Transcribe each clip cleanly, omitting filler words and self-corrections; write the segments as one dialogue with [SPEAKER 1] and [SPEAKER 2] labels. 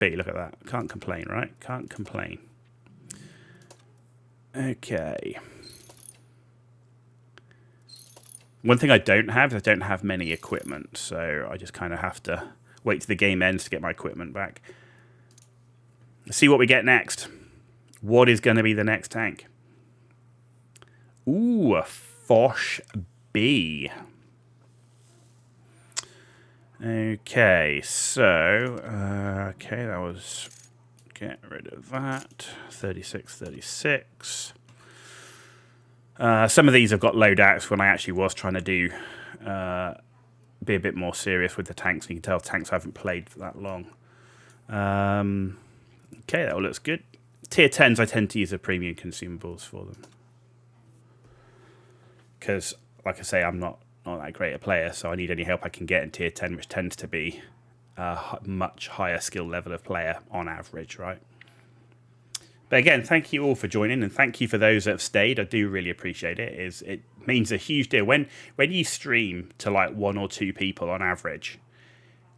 [SPEAKER 1] B, look at that. Can't complain, right? Can't complain. Okay. One thing I don't have is I don't have many equipment, so I just kind of have to wait till the game ends to get my equipment back. Let's see what we get next. What is going to be the next tank? Ooh, a Foch B. Okay, so, okay, that was, get rid of that, 36, 36. Some of these have got loadouts when I actually was trying to be a bit more serious with the tanks. You can tell tanks I haven't played for that long. Okay, that all looks good. Tier 10s, I tend to use the premium consumables for them. Because, like I say, I'm not that great a player, so I need any help I can get in tier 10, which tends to be a much higher skill level of player on average, right? But again, thank you all for joining, and thank you for those that have stayed. I do really appreciate it. It means a huge deal. When you stream to like 1 or 2 people on average,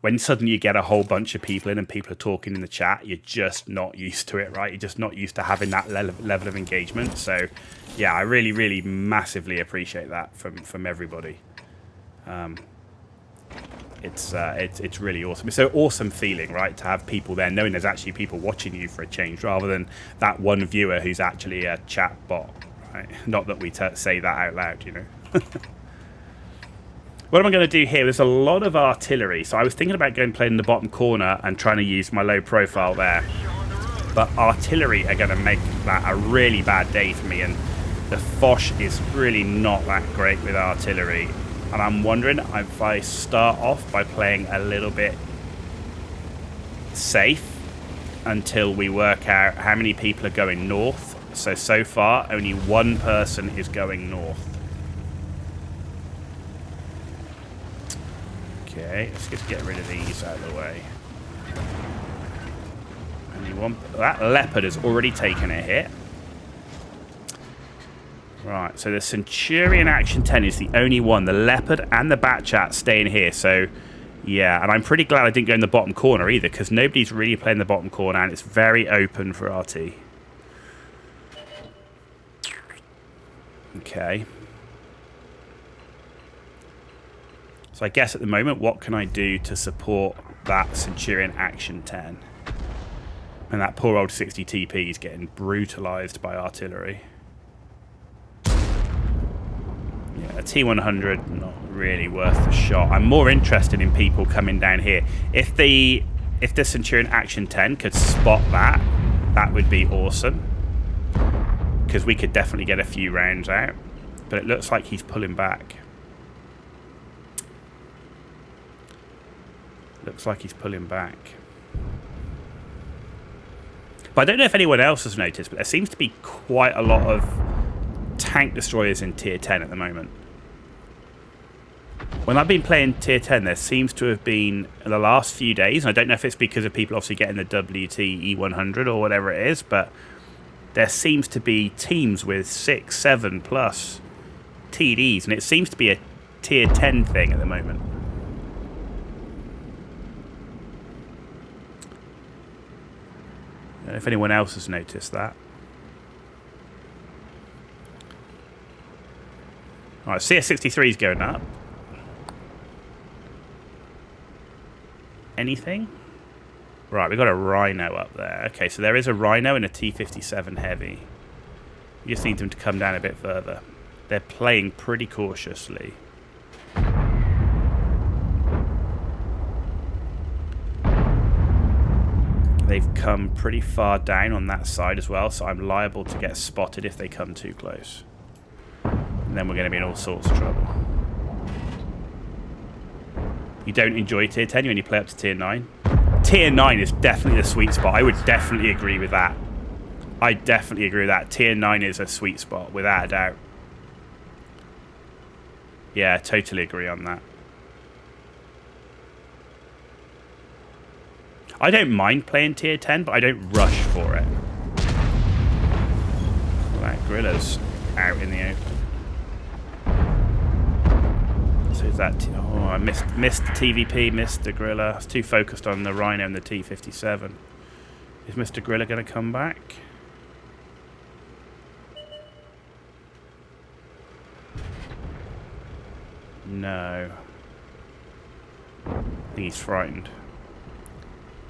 [SPEAKER 1] when suddenly you get a whole bunch of people in and people are talking in the chat, you're just not used to it, right? You're just not used to having that level of engagement. So, yeah, I really, really massively appreciate that from everybody. It's really awesome. It's an awesome feeling, right, to have people there, knowing there's actually people watching you for a change, rather than that one viewer who's actually a chat bot, right? Not that we say that out loud, you know. What am I going to do here? There's a lot of artillery, so I was thinking about going play in the bottom corner and trying to use my low profile there. But artillery are going to make that a really bad day for me, and the Foch is really not that great with artillery. And I'm wondering if I start off by playing a little bit safe until we work out how many people are going north. So far, only one person is going north. Okay, let's just get rid of these out of the way. Only one. That leopard has already taken a hit. Right, so the Centurion Action 10 is the only one. The Leopard and the Batchat staying here. So, yeah, and I'm pretty glad I didn't go in the bottom corner either, because nobody's really playing the bottom corner, and it's very open for RT. Okay. So I guess at the moment, what can I do to support that Centurion Action 10? And that poor old 60 TP is getting brutalized by artillery. Yeah, a T100, not really worth the shot. I'm more interested in people coming down here. If the Centurion Action 10 could spot that, that would be awesome. Because we could definitely get a few rounds out. But it looks like he's pulling back. Looks like he's pulling back. But I don't know if anyone else has noticed, but there seems to be quite a lot of tank destroyers in tier 10 at the moment. When I've been playing tier 10, there seems to have been, in the last few days, and I don't know if it's because of people obviously getting the WT E100 or whatever it is, but there seems to be teams with 6, 7 plus TDs, and it seems to be a tier 10 thing at the moment. I don't know if anyone else has noticed that. Alright, CS63 is going up. Anything? Right, we've got a Rhino up there. Okay, so there is a Rhino and a T57 Heavy. We just need them to come down a bit further. They're playing pretty cautiously. They've come pretty far down on that side as well, so I'm liable to get spotted if they come too close. And then we're going to be in all sorts of trouble. You don't enjoy tier 10, you only play up to tier 9. Tier 9 is definitely the sweet spot. I would definitely agree with that. I definitely agree with that. Tier 9 is a sweet spot, without a doubt. Yeah, totally agree on that. I don't mind playing tier 10, but I don't rush for it. Well, that Gorilla's out in the open. So is that... oh, I missed the TVP, missed the Gorilla. I was too focused on the Rhino and the T57. Is Mr. Gorilla going to come back? No. I think he's frightened.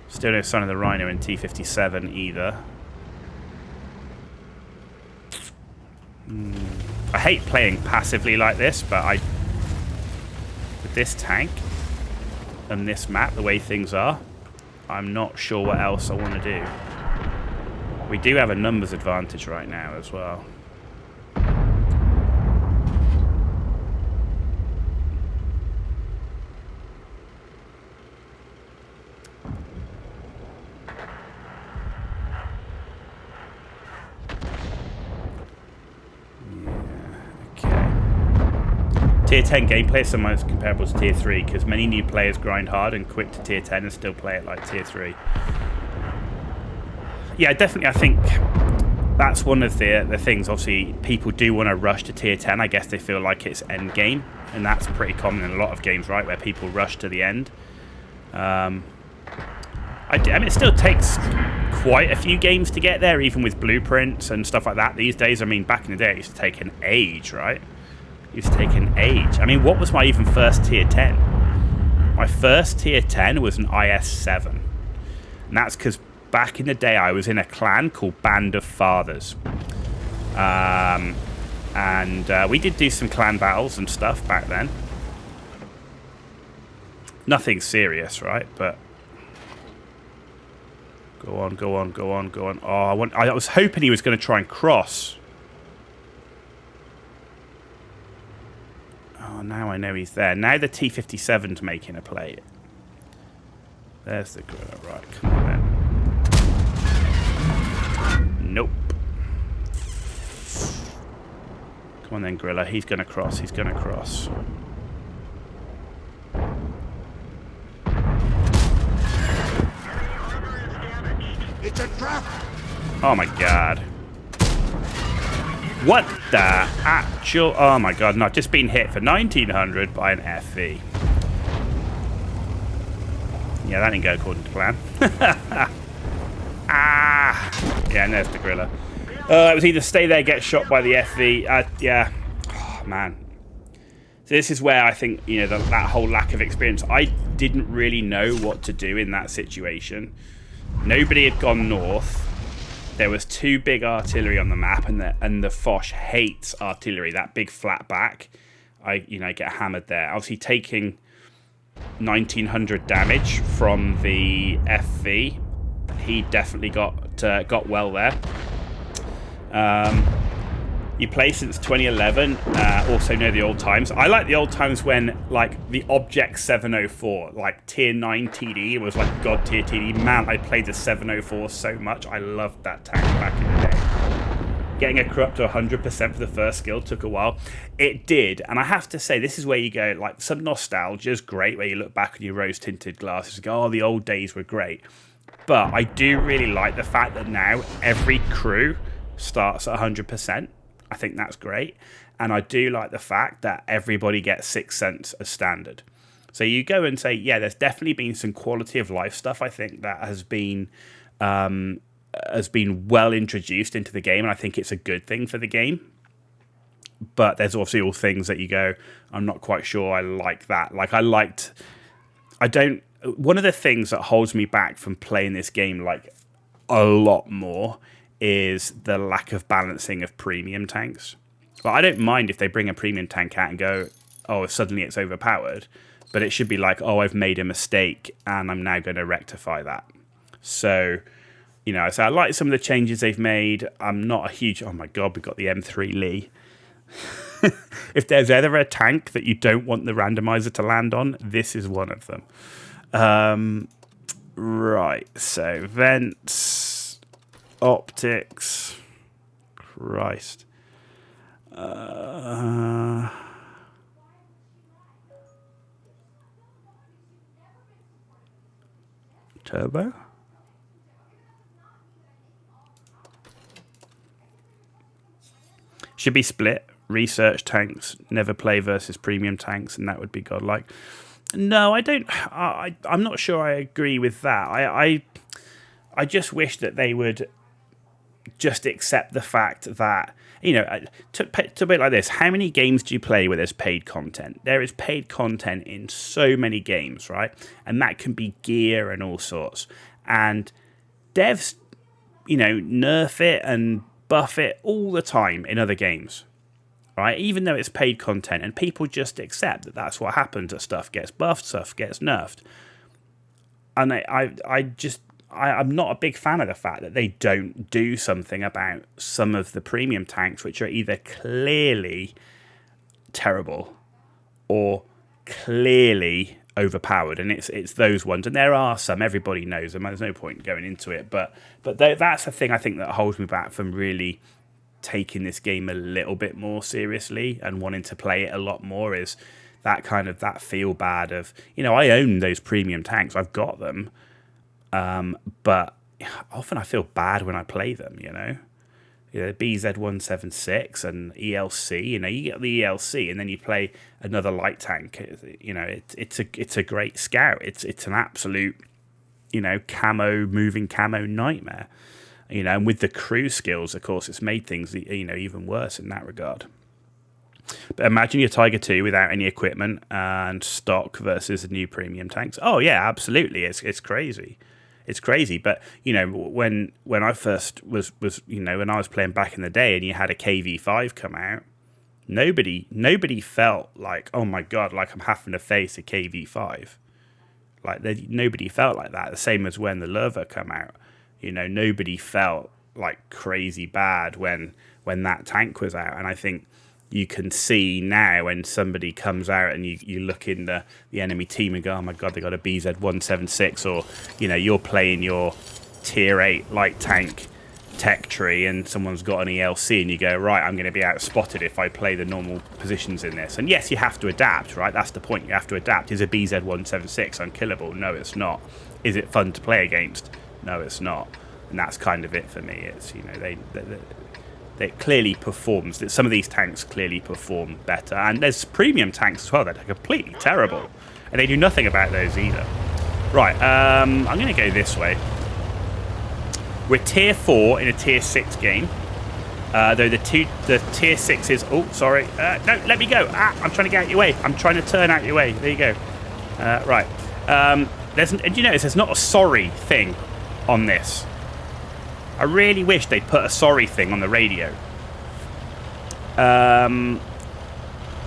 [SPEAKER 1] Still no sign of the Rhino in T57 either. I hate playing passively like this, but with this tank and this map, the way things are, I'm not sure what else I want to do. We do have a numbers advantage right now as well. Tier 10 gameplay is somewhat comparable to Tier 3 because many new players grind hard and quick to Tier 10 and still play it like Tier 3. Yeah, definitely. I think that's one of the things. Obviously, people do want to rush to Tier 10. I guess they feel like it's end game, and that's pretty common in a lot of games, right, where people rush to the end. I mean, it still takes quite a few games to get there, even with blueprints and stuff like that these days. I mean, back in the day, it used to take an age, right? It's taken age. I mean, what was my even first Tier 10? My first Tier 10 was an IS-7. And that's because back in the day, I was in a clan called Band of Fathers. We did do some clan battles and stuff back then. Nothing serious, right? But go on, go on, go on, go on. Oh, I was hoping he was going to try and cross. Oh, now I know he's there. Now the T-57's making a play. There's the gorilla. Right, come on then. Nope. Come on then, gorilla. He's going to cross. He's going to cross.
[SPEAKER 2] It's a trap!
[SPEAKER 1] Oh my god. What the actual... Oh my god, no, I've just been hit for 1900 by an FV. Yeah, that didn't go according to plan. Ah! Yeah, and there's the gorilla. It was either stay there, get shot by the FV. Yeah. Oh, man. So this is where I think, you know, that whole lack of experience. I didn't really know what to do in that situation. Nobody had gone north. There was two big artillery on the map, and the Foch hates artillery. That big flat back, I get hammered there. Obviously, taking 1900 damage from the FV, he definitely got well there. You play since 2011. Also know the old times. I like the old times when, like, the Object 704, like tier 9 TD was like god tier TD. Man, I played the 704 so much. I loved that tank back in the day. Getting a corrupt to 100% for the first skill took a while. It did, and I have to say, this is where you go, like, some nostalgia is great, where you look back on your rose-tinted glasses and go, oh, the old days were great. But I do really like the fact that now every crew starts at 100%. I think that's great. And I do like the fact that everybody gets 6 cents as standard. So you go and say, yeah, there's definitely been some quality of life stuff, I think, that has been well introduced into the game. And I think it's a good thing for the game. But there's obviously all things that you go, I'm not quite sure I like that. Like, one of the things that holds me back from playing this game, like, a lot more is the lack of balancing of premium tanks. Well, I don't mind if they bring a premium tank out and go, oh, suddenly it's overpowered, but it should be like, oh, I've made a mistake and I'm now going to rectify that. So, so I like some of the changes they've made. I'm not a huge, oh my God, we've got the M3 Lee. If there's ever a tank that you don't want the randomizer to land on, this is one of them. Right, so vents... Optics. Christ. Turbo? Should be split. Research tanks, never play versus premium tanks, and that would be godlike. No, I don't. I'm not sure I agree with that. I just wish that they would just accept the fact that, you know, to put it like this, how many games do you play where there's paid content? There is paid content in so many games, right? And that can be gear and all sorts. And devs, you know, nerf it and buff it all the time in other games, right? Even though it's paid content, and people just accept that that's what happens, that stuff gets buffed, stuff gets nerfed. And I'm not a big fan of the fact that they don't do something about some of the premium tanks, which are either clearly terrible or clearly overpowered, and it's those ones. And there are some, everybody knows them. There's no point going into it, but that's the thing I think that holds me back from really taking this game a little bit more seriously and wanting to play it a lot more, is that kind of that feel bad of, you know, I own those premium tanks, I've got them. But often I feel bad when I play them, you know. BZ176 and ELC, you know, you get the ELC and then you play another light tank, you know, it's a great scout. It's an absolute, you know, moving camo nightmare. You know, and with the crew skills, of course, it's made things, you know, even worse in that regard. But imagine your Tiger 2 without any equipment and stock versus the new premium tanks. Oh yeah, absolutely. It's crazy. It's crazy. But, you know, when I first was, you know, when I was playing back in the day and you had a KV5 come out, nobody felt like, oh my God, like I'm having to face a KV5. Like nobody felt like that. The same as when the Lurva come out. You know, nobody felt like crazy bad when that tank was out. And I think you can see now when somebody comes out and you look in the enemy team and go, oh my God, they got a BZ176, or, you know, you're playing your tier 8 light tank tech tree and someone's got an ELC and you go, right, I'm going to be outspotted if I play the normal positions in this. And yes, you have to adapt, right? That's the point. You have to adapt. Is a BZ176 unkillable? No, it's not. Is it fun to play against? No, it's not. And that's kind of it for me. It's, you know, it clearly performs. That some of these tanks clearly perform better, and there's premium tanks as well that are completely terrible, and they do nothing about those either. Right, I'm going to go this way. We're tier 4 in a tier 6 game, though the tier 6s. Oh, sorry. No, let me go. I'm trying to get out your way. I'm trying to turn out your way. There you go. Right. And you notice there's not a sorry thing on this. I really wish they'd put a sorry thing on the radio.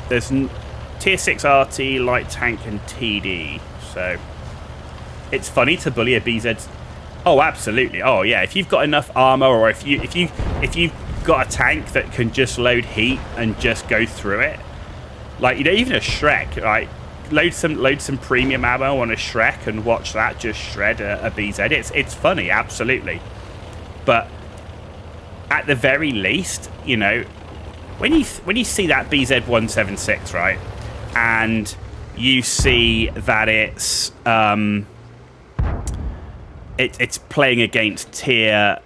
[SPEAKER 1] There's tier 6 RT, light tank, and TD. So it's funny to bully a BZ. Oh, absolutely. Oh, yeah. If you've got enough armor, or if you've got a tank that can just load heat and just go through it, like, you know, even a Shrek, right? Load some premium ammo on a Shrek and watch that just shred a BZ. It's funny, absolutely. But at the very least, you know, when you see that BZ176, right, and you see that it's playing against tier.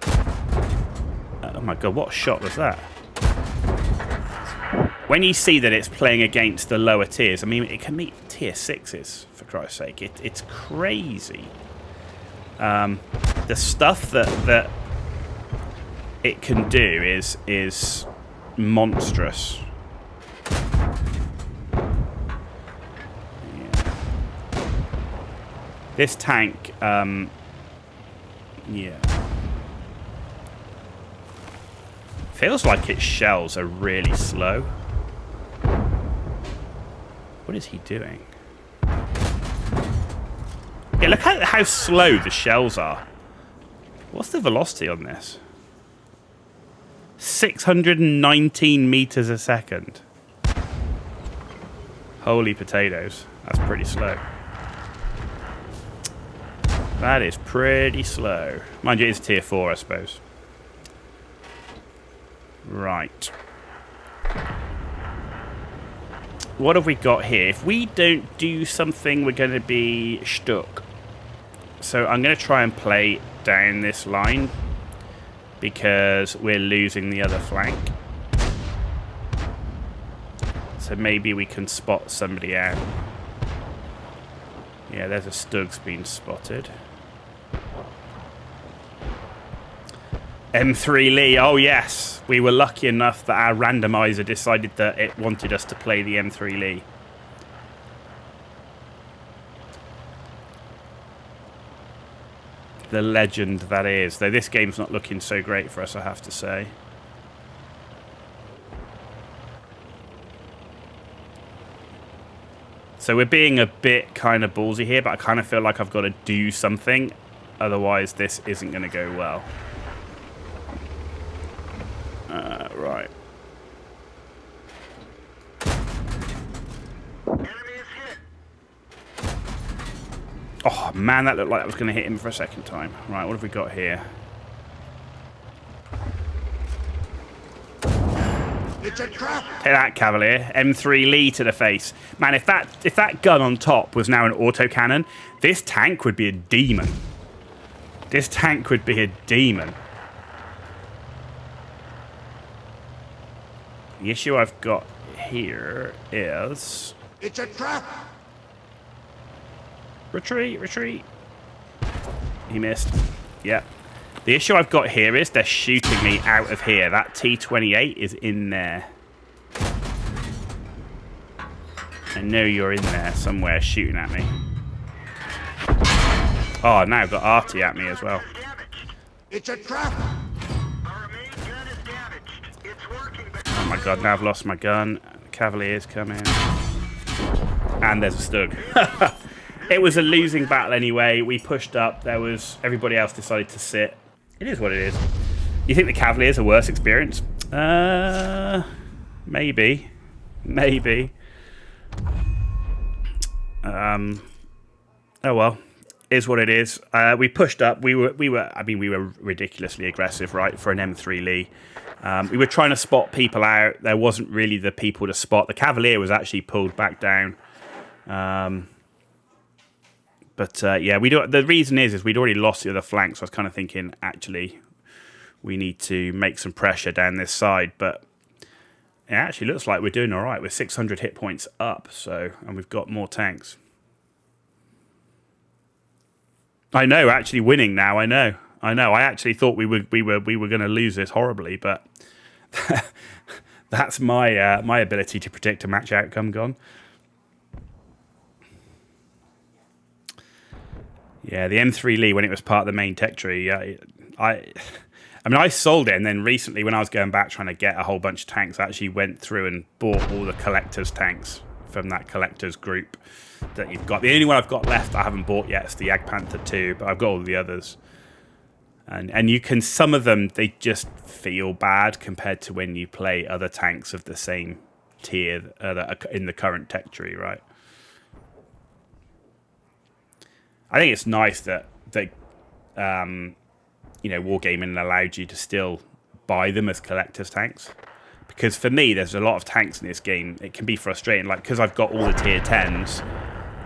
[SPEAKER 1] Oh my God, what shot was that? When you see that it's playing against the lower tiers, I mean, it can meet tier 6s, for Christ's sake. It's crazy. The stuff that it can do is monstrous. Yeah. This tank, yeah. Feels like its shells are really slow. What is he doing? Yeah, look at how slow the shells are. What's the velocity on this? 619 meters a second. Holy potatoes. That's pretty slow. That is pretty slow. Mind you, it's tier 4, I suppose. Right. What have we got here? If we don't do something, we're going to be stuck. So I'm going to try and play down this line, because we're losing the other flank. So maybe we can spot somebody out. Yeah, there's a Stug's been spotted. M3 Lee. Oh, yes. We were lucky enough that our randomizer decided that it wanted us to play the M3 Lee. The legend that is. Though this game's not looking so great for us, I have to say. So we're being a bit kind of ballsy here, but I kind of feel like I've got to do something. Otherwise, this isn't going to go well. Right. Oh, man, that looked like that was going to hit him for a second time. Right, what have we got here?
[SPEAKER 2] It's a trap.
[SPEAKER 1] Take that, Cavalier. M3 Lee to the face. Man, if that gun on top was now an autocannon, this tank would be a demon. This tank would be a demon. The issue I've got here is...
[SPEAKER 2] It's a trap.
[SPEAKER 1] Retreat, retreat. He missed. Yep. The issue I've got here is they're shooting me out of here. That T-28 is in there. I know you're in there somewhere shooting at me. Oh, now I've got Artie at me as well.
[SPEAKER 2] It's a trap.
[SPEAKER 1] Oh my god, now I've lost my gun. The Cavalier's coming. And there's a Stug. It was a losing battle anyway. We pushed up. Everybody else decided to sit. It is what it is. You think the Cavalier's a worse experience? Maybe. Maybe. Oh well. Is what it is. We pushed up. We were ridiculously aggressive, right, for an M3 Lee. We were trying to spot people out. There wasn't really the people to spot. The Cavalier was actually pulled back down. Yeah, the reason is we'd already lost the other flank, so I was kind of thinking, actually, we need to make some pressure down this side. But it actually looks like we're doing all right. We're 600 hit points up, and we've got more tanks. I know, actually winning now. I know. I actually thought we were going to lose this horribly, but that's my my ability to predict a match outcome gone. Yeah, the M3 Lee, when it was part of the main tech tree, I sold it, and then recently when I was going back trying to get a whole bunch of tanks, I actually went through and bought all the collector's tanks from that collector's group that you've got. The only one I've got left I haven't bought yet is the Jagdpanther 2, but I've got all the others. And you can, some of them, they just feel bad compared to when you play other tanks of the same tier that are in the current tech tree, right? I think it's nice that Wargaming allowed you to still buy them as collector's tanks, because for me, there's a lot of tanks in this game. It can be frustrating, like because I've got all the tier 10s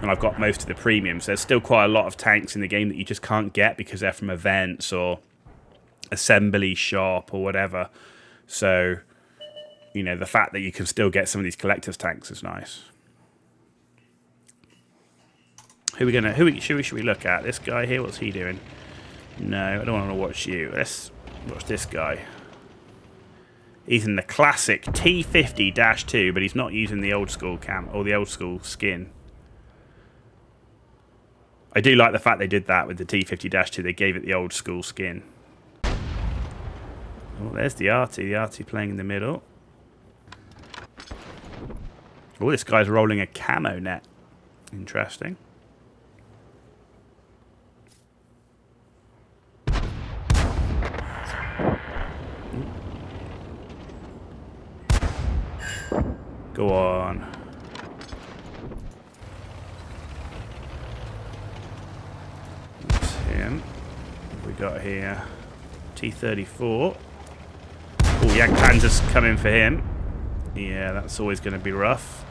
[SPEAKER 1] and I've got most of the premiums. There's still quite a lot of tanks in the game that you just can't get because they're from events or assembly shop or whatever. So, the fact that you can still get some of these collector's tanks is nice. Should we look at? This guy here, what's he doing? No, I don't want to watch you. Let's watch this guy. He's in the classic T50-2, but he's not using the old school cam or the old school skin. I do like the fact they did that with the T50-2. They gave it the old school skin. Oh, there's the Artie. The Artie playing in the middle. Oh, this guy's rolling a camo net. Interesting. Go on. That's him. What have we got here? T-34. Oh, Jagdpanzer's coming for him. Yeah, that's always going to be rough.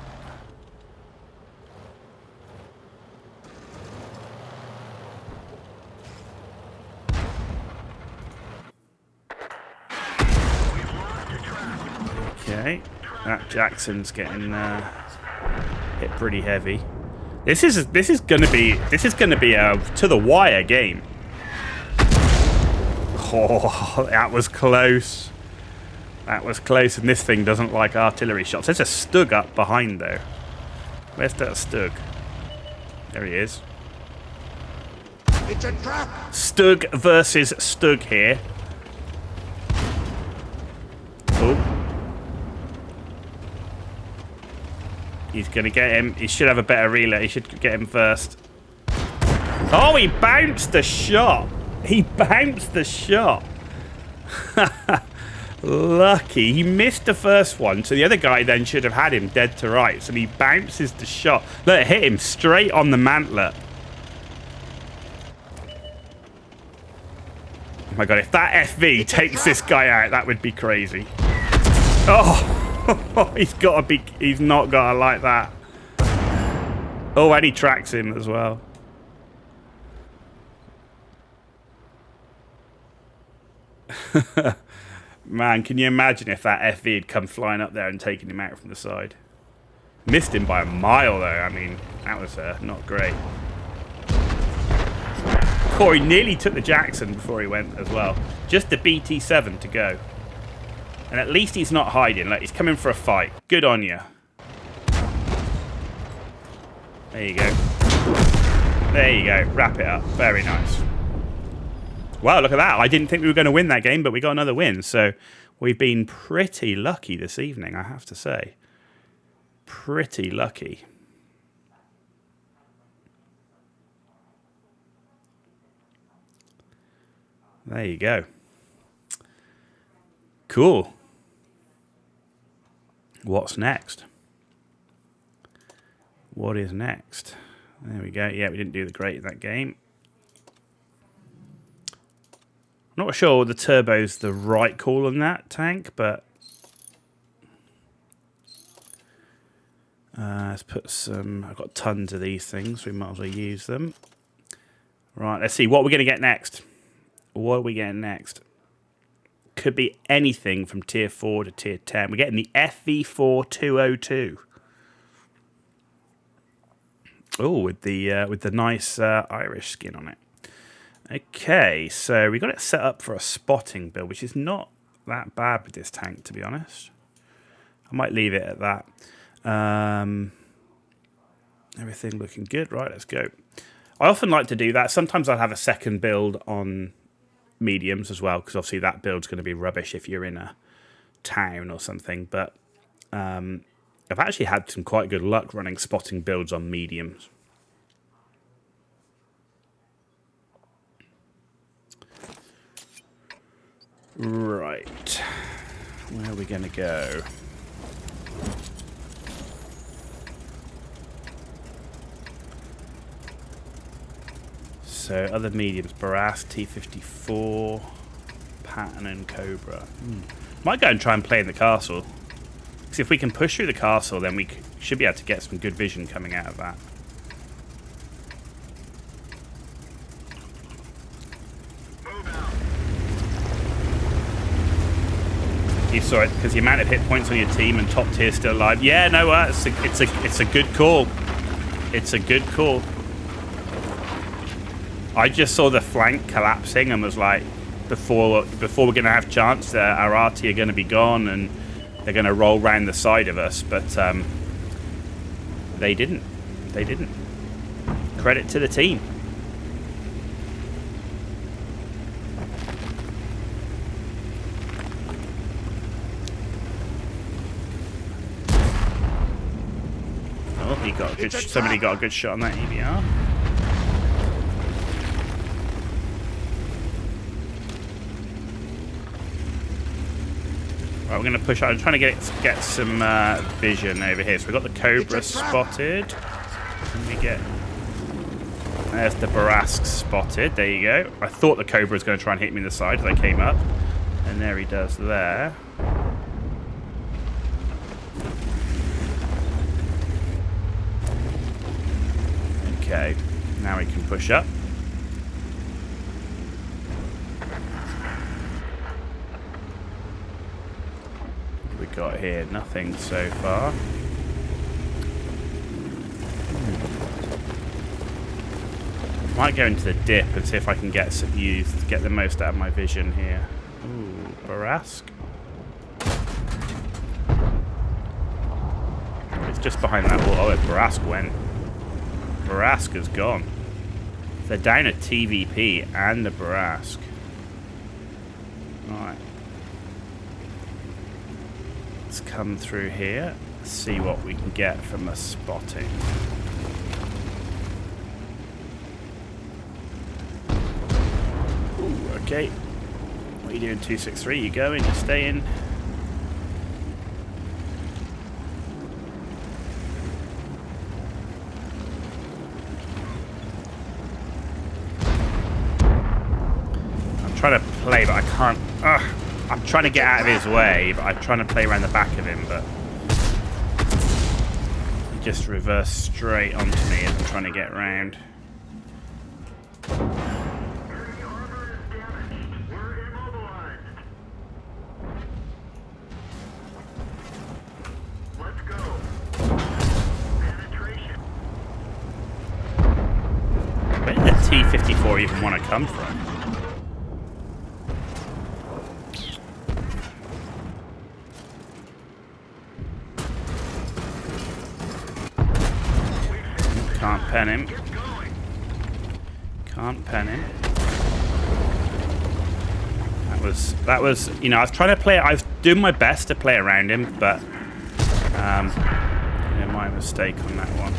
[SPEAKER 1] Okay. That Jackson's getting hit pretty heavy. This is gonna be a to the wire game. Oh, that was close. That was close, and this thing doesn't like artillery shots. There's a Stug up behind, though. Where's that Stug? There he is.
[SPEAKER 2] It's a trap!
[SPEAKER 1] Stug versus Stug here. Oh. He's going to get him. He should have a better relay. He should get him first. Oh, he bounced the shot. He bounced the shot. Lucky. He missed the first one, so the other guy then should have had him dead to rights, and he bounces the shot. Look, it hit him straight on the mantlet. Oh my god, if that FV takes this guy out, that would be crazy. Oh, he's not got to like that. Oh, and he tracks him as well. Man, can you imagine if that FV had come flying up there and taken him out from the side? Missed him by a mile, though. I mean, that was not great. Corey nearly took the Jackson before he went as well. Just the BT7 to go. And at least he's not hiding. Like, he's coming for a fight. Good on you. There you go. There you go. Wrap it up. Very nice. Wow, look at that. I didn't think we were going to win that game, but we got another win. So we've been pretty lucky this evening, I have to say. Pretty lucky. There you go. Cool. What's next? What is next? There we go. Yeah, we didn't do the great in that game. I'm not sure the turbo's the right call on that tank, but let's put some. I've got tons of these things. We might as well use them. Right. Let's see what we're going to get next. What are we getting next? Could be anything from tier 4 to tier 10. We're getting the FV4202. Oh, with the nice Irish skin on it. Okay, so we got it set up for a spotting build, which is not that bad with this tank, to be honest. I might leave it at that. Everything looking good. Right, let's go. I often like to do that. Sometimes I'll have a second build on mediums as well, because obviously that build's going to be rubbish if you're in a town or something. But I've actually had some quite good luck running spotting builds on mediums. Right, where are we going to go? So other mediums, Barras, T54, Patton and Cobra. Might go and try and play in the castle. Because if we can push through the castle, then we should be able to get some good vision coming out of that. You saw it because the amount of hit points on your team and top tier still alive. Yeah, no, it's a good call. It's a good call. I just saw the flank collapsing and was like, before we're going to have chance, our RT are going to be gone and they're going to roll round the side of us. But they didn't. They didn't. Credit to the team. Oh, he got a good. Somebody got a good shot on that EBR. Right, we're going to push out. I'm trying to get some vision over here. So we've got the Cobra spotted. And we get. There's the Barask spotted. There you go. I thought the Cobra was going to try and hit me in the side as I came up. And there he does there. Okay, now we can push up. What have we got here? Nothing so far. Might go into the dip and see if I can get the most out of my vision here. Ooh, Barask. It's just behind that wall. Oh, Barask went. Barask is gone. They're down a TVP and a Barask. Alright. Let's come through here. See what we can get from a spotting. Ooh, okay. What are you doing, 263? You going? You staying? I'm trying to play, but I can't. I'm trying to get out of his way, but I'm trying to play around the back of him, but he just reversed straight onto me as I'm trying to get around. Where did the T-54 even want to come from? Can't pen him. Can't pen him. That was, you know, I was trying to play. I was doing my best to play around him, but yeah, my mistake on that one.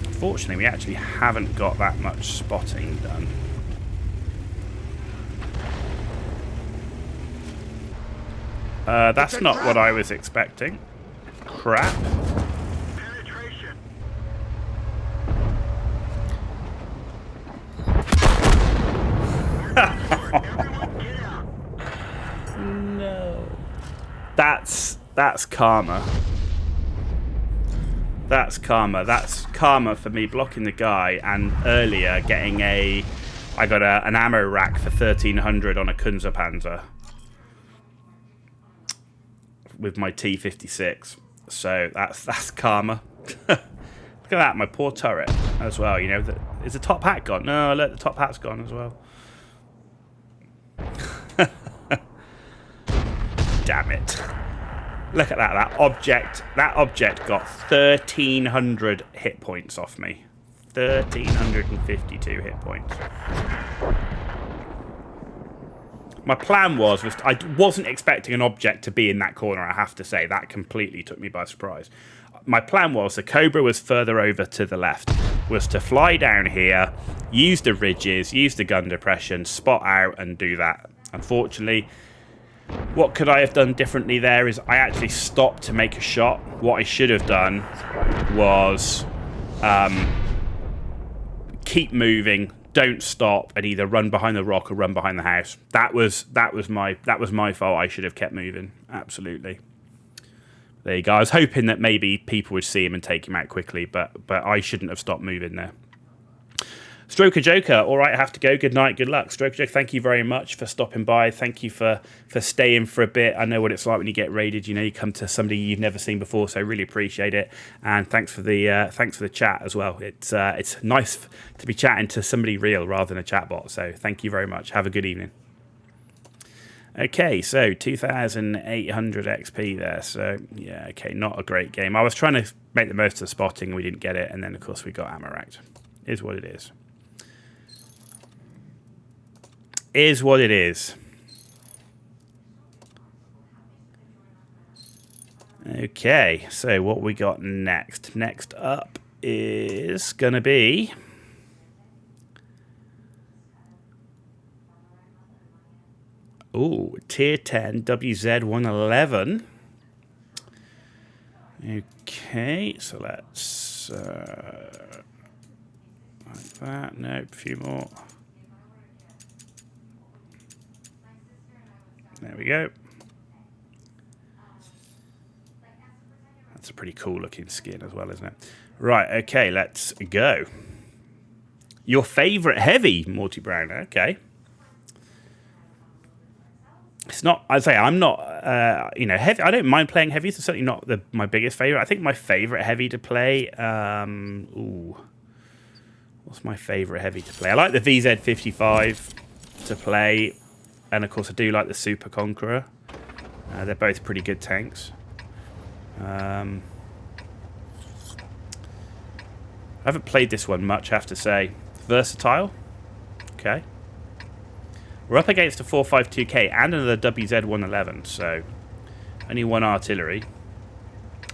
[SPEAKER 1] Unfortunately, we actually haven't got that much spotting done. That's not what I was expecting. Crap.
[SPEAKER 2] Penetration.
[SPEAKER 1] No. That's karma. That's karma. That's karma for me blocking the guy and earlier getting I got an ammo rack for 1300 on a Kunzerpanzer with my T56. So that's karma. Look at that, my poor turret as well. You know, is the top hat gone? No, look, the top hat's gone as well. Damn it. Look at that. That object got 1,300 hit points off me. 1,352 hit points. My plan was I wasn't expecting an object to be in that corner, I have to say. That completely took me by surprise. My plan was the Cobra was further over to the left, was to fly down here, use the ridges, use the gun depression, spot out and do that. Unfortunately, what could I have done differently there is I actually stopped to make a shot. What I should have done was keep moving, don't stop, and either run behind the rock or run behind the house. That was my fault. I should have kept moving. Absolutely. There you go. I was hoping that maybe people would see him and take him out quickly, but I shouldn't have stopped moving there. Stroker Joker, all right, I have to go. Good night, good luck. Stroker Joker, thank you very much for stopping by. Thank you for staying for a bit. I know what it's like when you get raided. You know, you come to somebody you've never seen before, so really appreciate it. And thanks for the chat as well. It's nice to be chatting to somebody real rather than a chatbot. So thank you very much. Have a good evening. Okay, so 2,800 XP there. So yeah, okay, not a great game. I was trying to make the most of spotting, and we didn't get it, and then of course we got ammo racked. Is what it is. Is what it is. Okay, so what we got next? Next up is going to be... Ooh, Tier 10 WZ111. Okay, so let's... like that. Nope, a few more. There we go. That's a pretty cool looking skin as well, isn't it? Right, okay, let's go. Your favourite heavy, Morty Brown. Okay. It's not. I'd say I'm not. Heavy. I don't mind playing heavies. It's certainly not my biggest favourite. I think my favourite heavy to play. What's my favourite heavy to play? I like the WZ111 to play, and of course I do like the Super Conqueror. They're both pretty good tanks. I haven't played this one much, I have to say. Versatile. Okay. We're up against a 452K and another WZ111, so only one artillery.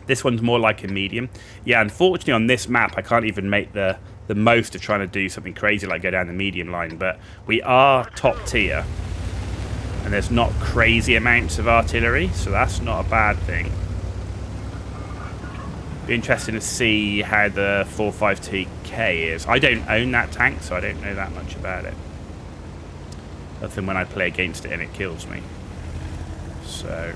[SPEAKER 1] This one's more like a medium. Yeah, unfortunately on this map I can't even make the most of trying to do something crazy like go down the medium line, but we are top tier. And there's not crazy amounts of artillery, so that's not a bad thing. Be interesting to see how the 452K is. I don't own that tank, so I don't know that much about it. Other than when I play against it and it kills me. So...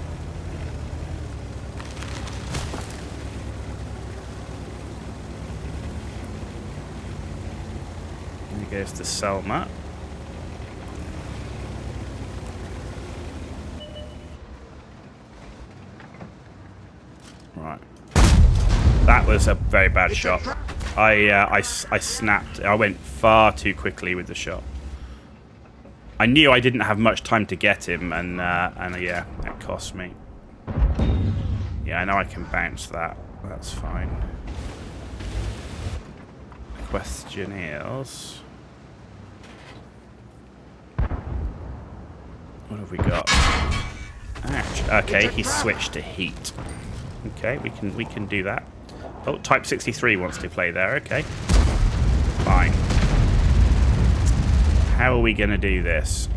[SPEAKER 1] Here goes the Selma. Right. That was a very bad shot. I snapped. I went far too quickly with the shot. I knew I didn't have much time to get him, and yeah, that cost me. Yeah, I know I can bounce that. That's fine. Question is, what have we got? Ouch. Okay, he switched to heat. Okay, we can do that. Oh, Type 63 wants to play there. Okay, fine. How are we going to do this?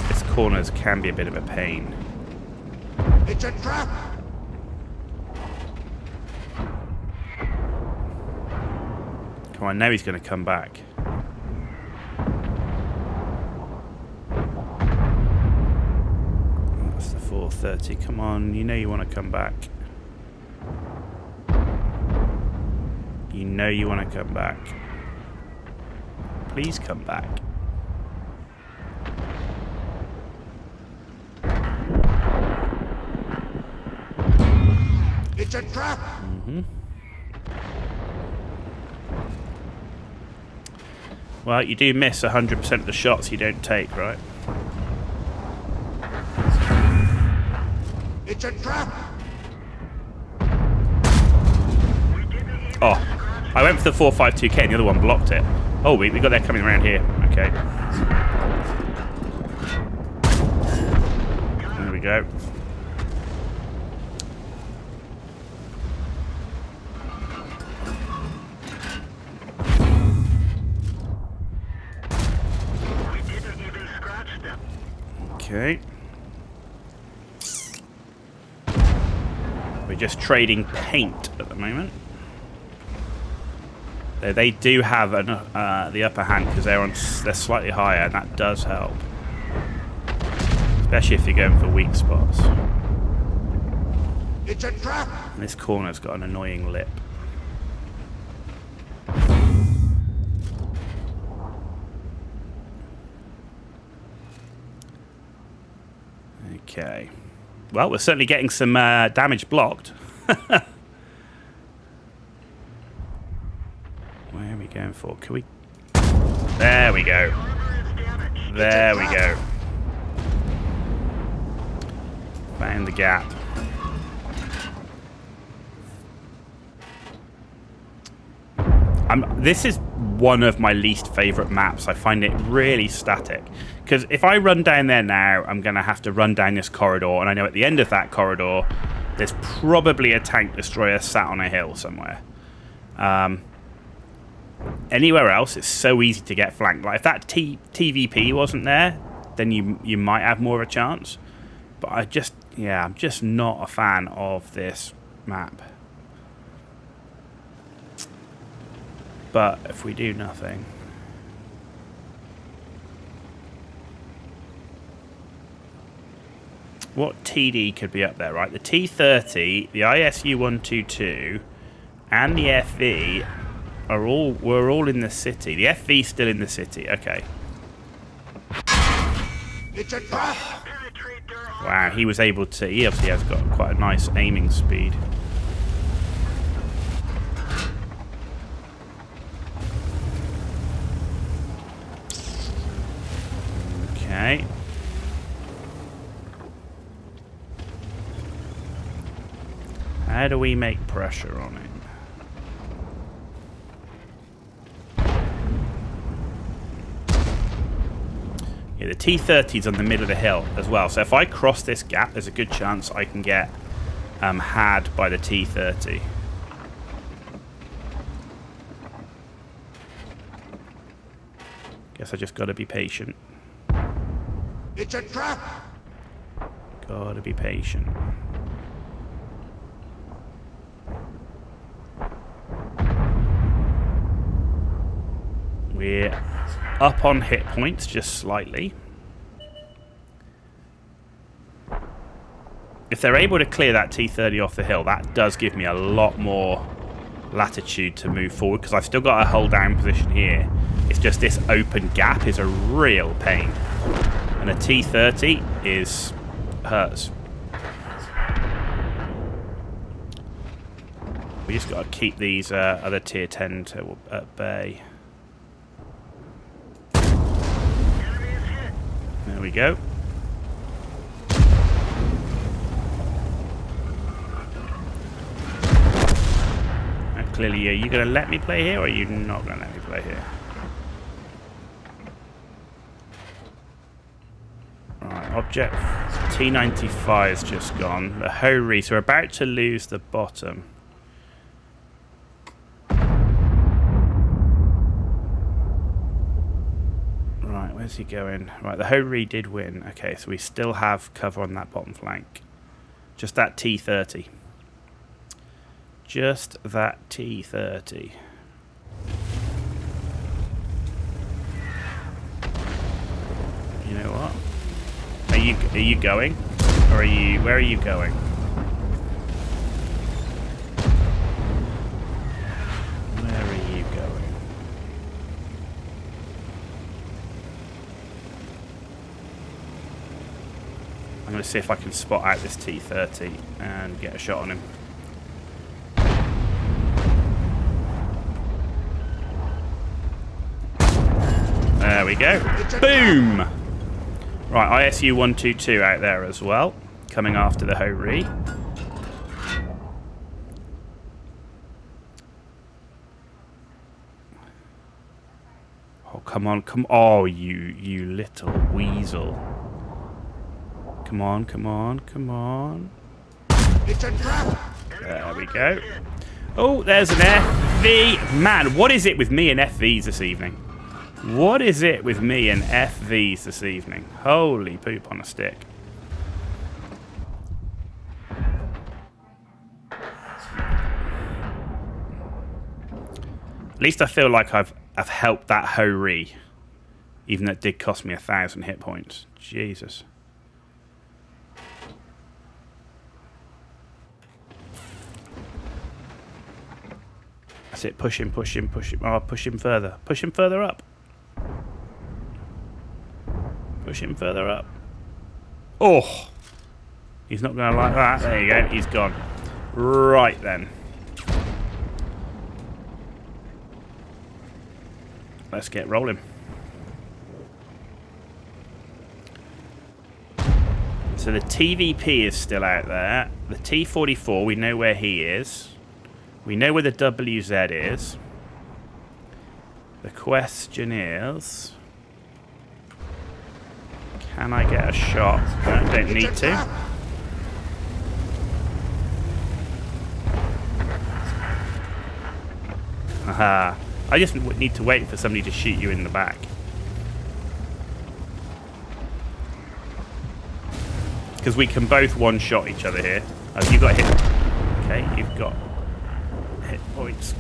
[SPEAKER 1] This corners can be a bit of a pain.
[SPEAKER 2] It's a trap!
[SPEAKER 1] Come on, now he's going to come back. That's the 430. Come on, you know you want to come back. You know you want to come back. Please come back.
[SPEAKER 2] It's a trap!
[SPEAKER 1] Well, you do miss 100% of the shots you don't take, right?
[SPEAKER 2] It's a trap!
[SPEAKER 1] Oh, I went for the 452K and the other one blocked it. Oh, we got that coming around here. Okay. There we go. Okay. We're just trading paint at the moment. They do have the upper hand because they're slightly higher, and that does help. Especially if you're going for weak spots.
[SPEAKER 2] It's a trap!
[SPEAKER 1] And this corner's got an annoying lip. Okay. Well, we're certainly getting some damage blocked. Where are we going for? Can we... There we go. There we go. Found the gap. This is one of my least favourite maps. I find it really static. Because if I run down there now, I'm going to have to run down this corridor. And I know at the end of that corridor, there's probably a tank destroyer sat on a hill somewhere. Anywhere else, it's so easy to get flanked. Like if that TVP wasn't there, then you might have more of a chance. But I'm just not a fan of this map. But if we do nothing... what TD could be up there, right? The T30, the ISU-122, and the FV were all in the city. The FV's still in the city. Okay.
[SPEAKER 2] It's a trap!
[SPEAKER 1] Wow, he was able to... He obviously has got quite a nice aiming speed. Okay. How do we make pressure on him? Yeah, the T30's on the middle of the hill as well. So if I cross this gap, there's a good chance I can get had by the T30. Guess I just got to be patient.
[SPEAKER 2] It's a trap!
[SPEAKER 1] Gotta be patient. We're up on hit points just slightly. If they're able to clear that T30 off the hill, that does give me a lot more latitude to move forward, because I've still got a hold down position here. It's just this open gap is a real pain. And a T30 hurts. We just got to keep these other tier 10 at bay. There we go. And clearly, are you going to let me play here, or are you not going to let me play here? Right, object T95's just gone. The Hori, so we're about to lose the bottom. Right, where's he going? Right, the Hori did win. Okay, so we still have cover on that bottom flank. Just that T30. Just that T30. You know what? Are you going? Or are you... Where are you going? Where are you going? I'm going to see if I can spot out this T30 and get a shot on him. There we go. Boom! Right, ISU-122 out there as well, coming after the Hori. Oh, come on, come... Oh, you little weasel. Come on, come on, come on.
[SPEAKER 2] It's a trap!
[SPEAKER 1] There we go. Oh, there's an FV. Man, what is it with me and FVs this evening? What is it with me and FVs this evening? Holy poop on a stick. At least I feel like I've helped that Hori. Even though it did cost me 1,000 hit points. Jesus. That's it. Push him, push him, push him. Oh, push him further. Push him further up. Push him further up. Oh! He's not going to like that. There you go. He's gone. Right then. Let's get rolling. So the TVP is still out there. The T44, we know where he is. We know where the WZ is. The question is... Can I get a shot? No, don't need to. Aha. I just need to wait for somebody to shoot you in the back. Because we can both one-shot each other here. Oh, you've got hit. Okay, you've got hit points.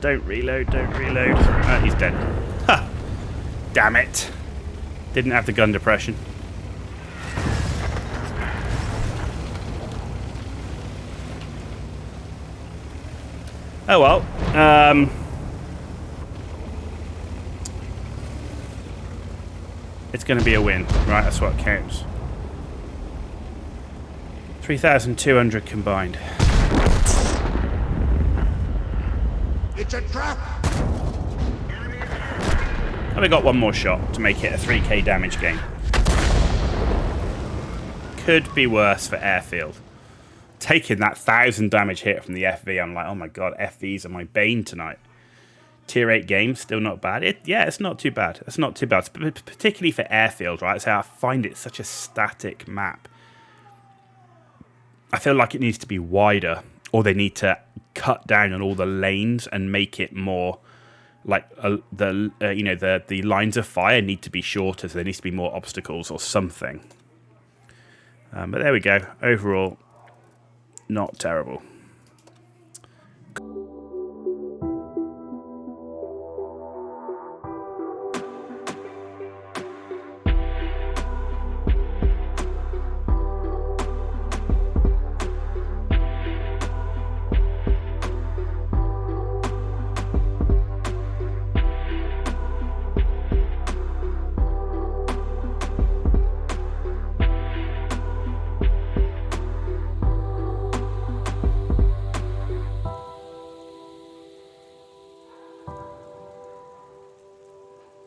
[SPEAKER 1] Don't reload, don't reload. Oh, he's dead. Ha! Damn it. Didn't have the gun depression. Oh well. It's going to be a win, right? That's what counts. 3,200 combined.
[SPEAKER 2] It's a trap!
[SPEAKER 1] And we got one more shot to make it a 3k damage game. Could be worse for airfield. Taking that 1,000 damage hit from the FV, I'm like, oh my god, FVs are my bane tonight. Tier 8 game, still not bad. Yeah, it's not too bad. It's not too bad, particularly for airfield, right? So I find it such a static map. I feel like it needs to be wider, or they need to cut down on all the lanes and make it more like the lines of fire need to be shorter, so there needs to be more obstacles or something. But there we go. Overall, not terrible.